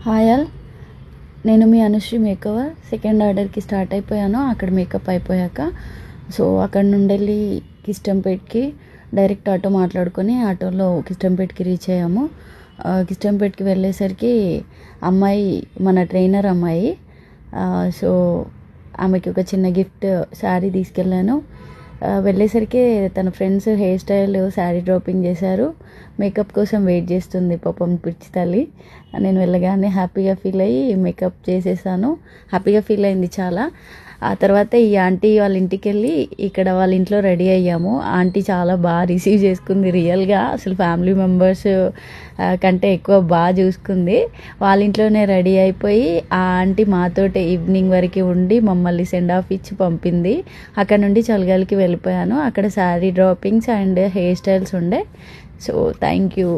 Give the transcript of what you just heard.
Hi all, నేను మీ Anusri makeover second ఆర్డర్కి start అయిపోయాను. అక్కడ మేకప్ అయిపోయాక అక్కడ నుండి వెళ్ళి కిస్టంపేట్కి డైరెక్ట్ ఆటో మాట్లాడుకొని ఆటోలో కిస్టంపేట్కి రీచ్ అయ్యాము. కిస్టంపేట్కి వెళ్ళేసరికి అమ్మాయి మన ట్రైనర్ అమ్మాయి, సో ఆమెకి ఒక చిన్న గిఫ్ట్ శారీ తీసుకెళ్ళాను. వెళ్ళేసరికి తన friends hair style sari dropping చేశారు. మేకప్ కోసం వెయిట్ చేస్తుంది పాపం పిచ్చి తల్లి. నేను వెళ్ళగానే హ్యాపీగా ఫీల్ అయ్యి మేకప్ చేసేసాను. హ్యాపీగా ఫీల్ అయింది చాలా. ఆ తర్వాత ఈ ఆంటీ వాళ్ళ ఇంటికి వెళ్ళి ఇక్కడ వాళ్ళ ఇంట్లో రెడీ అయ్యాము. ఆంటీ చాలా బాగా రిసీవ్ చేసుకుంది. రియల్గా అసలు ఫ్యామిలీ మెంబర్స్ కంటే ఎక్కువ బాగా చూసుకుంది. వాళ్ళ ఇంట్లోనే రెడీ అయిపోయి ఆ ఆంటీ మాతోటి ఈవినింగ్ వరకు ఉండి మమ్మల్ని సెండ్ ఆఫ్ ఇచ్చి పంపింది. అక్కడ నుండి చలగాలికి వెళ్ళిపోయాను. అక్కడ sari drapings and hair styles ఉండే. So thank you.